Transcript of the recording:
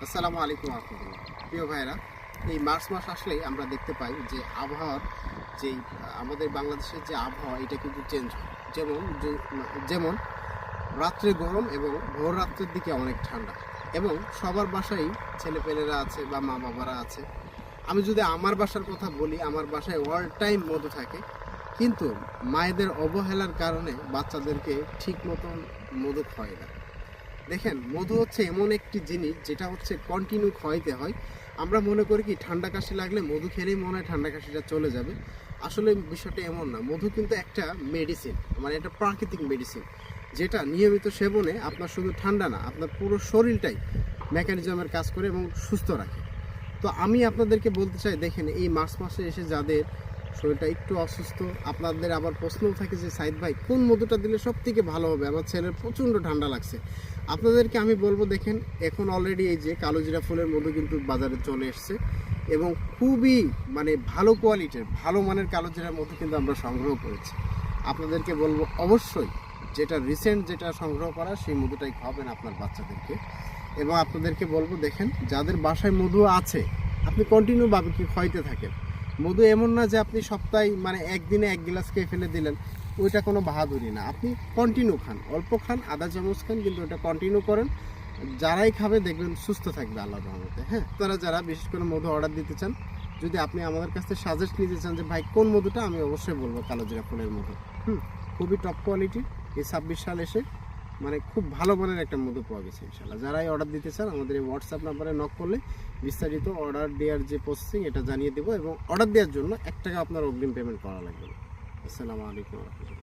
আসসালামু আলাইকুম রহমতুল্লাহ। প্রিয় ভাইরা, এই মার্চ মাস আসলেই আমরা দেখতে পাই যে আবহাওয়ার যেই আমাদের বাংলাদেশের যে আবহাওয়া এটা কিন্তু চেঞ্জ হয়। যেমন রাত্রে গরম এবং ভোর রাত্রের দিকে অনেক ঠান্ডা, এবং সবার বাসায় ছেলেপেলেরা আছে বা মা বাবারা আছে। আমি যদি আমার বাসার কথা বলি, আমার বাসায় অল টাইম মধু থাকে, কিন্তু মায়েদের অবহেলার কারণে বাচ্চাদেরকে ঠিক মতন মধু খাওয়ায় না। দেখেন, মধু হচ্ছে এমন একটি জিনিস যেটা হচ্ছে কন্টিনিউ খাওয়াইতে হয়। আমরা মনে করি কি ঠান্ডা কাশি লাগলে মধু খেলেই মনে হয় ঠান্ডা কাশিটা চলে যাবে। আসলে বিষয়টা এমন না। মধু কিন্তু একটা মেডিসিন, মানে একটা প্রাকৃতিক মেডিসিন, যেটা নিয়মিত সেবনে আপনার শুধু ঠান্ডা না, আপনার পুরো শরীরটাই মেকানিজমের কাজ করে এবং সুস্থ রাখে। তো আমি আপনাদেরকে বলতে চাই, দেখেন এই মার্চ মাসে এসে যাদের শরীরটা একটু অসুস্থ, আপনাদের আবার প্রশ্নও থাকে যে সাইদ ভাই কোন মধুটা দিলে সব থেকে ভালো হবে, আমার ছেলের প্রচণ্ড ঠান্ডা লাগছে। আপনাদেরকে আমি বলবো, দেখেন এখন অলরেডি এই যে কালোজিরা ফুলের মধু কিন্তু বাজারে চলে এসছে, এবং খুবই মানে ভালো কোয়ালিটির ভালো মানের কালোজিরার মধু কিন্তু আমরা সংগ্রহ করেছি। আপনাদেরকে বলবো অবশ্যই যেটা রিসেন্ট যেটা সংগ্রহ করা সেই মধুটাই খাওয়াবেন আপনার বাচ্চাদেরকে। এবং আপনাদেরকে বলবো, দেখেন যাদের বাসায় মধু আছে আপনি কন্টিনিউ ভাবে কি খাইতে থাকেন। মধু এমন না যে আপনি সপ্তাহে মানে একদিনে এক গ্লাস খেয়ে ফেলে দিলেন, ওইটা কোনো বাহাদুরি না। আপনি কন্টিনিউ খান, অল্প খান, আধা চামচ খান, কিন্তু ওটা কন্টিনিউ করেন। যারাই খাবে দেখবেন সুস্থ থাকবে আল্লাহর রহমতে। হ্যাঁ, তারা যারা বিশেষ করে মধু অর্ডার দিতে চান, যদি আপনি আমাদের কাছ থেকে সাজেস্ট নিতে চান যে ভাই কোন মধুটা, আমি অবশ্যই বলবো কালোজিরা ফুলের মধু। খুবই টপ কোয়ালিটির। এই 26 সাল এসে মানে খুব ভালো মানের একটা মধু পাওয়া গেছে ইনশাল্লাহ। যারাই অর্ডার দিতে চান আমাদের এই হোয়াটসঅ্যাপ নাম্বারে নক করলে বিস্তারিত অর্ডার দেওয়ার যে প্রসেসিং এটা জানিয়ে দেবো, এবং অর্ডার দেওয়ার জন্য 1 টাকা আপনার অগ্রিম পেমেন্ট করা লাগবে। আসসালামু আলাইকুম।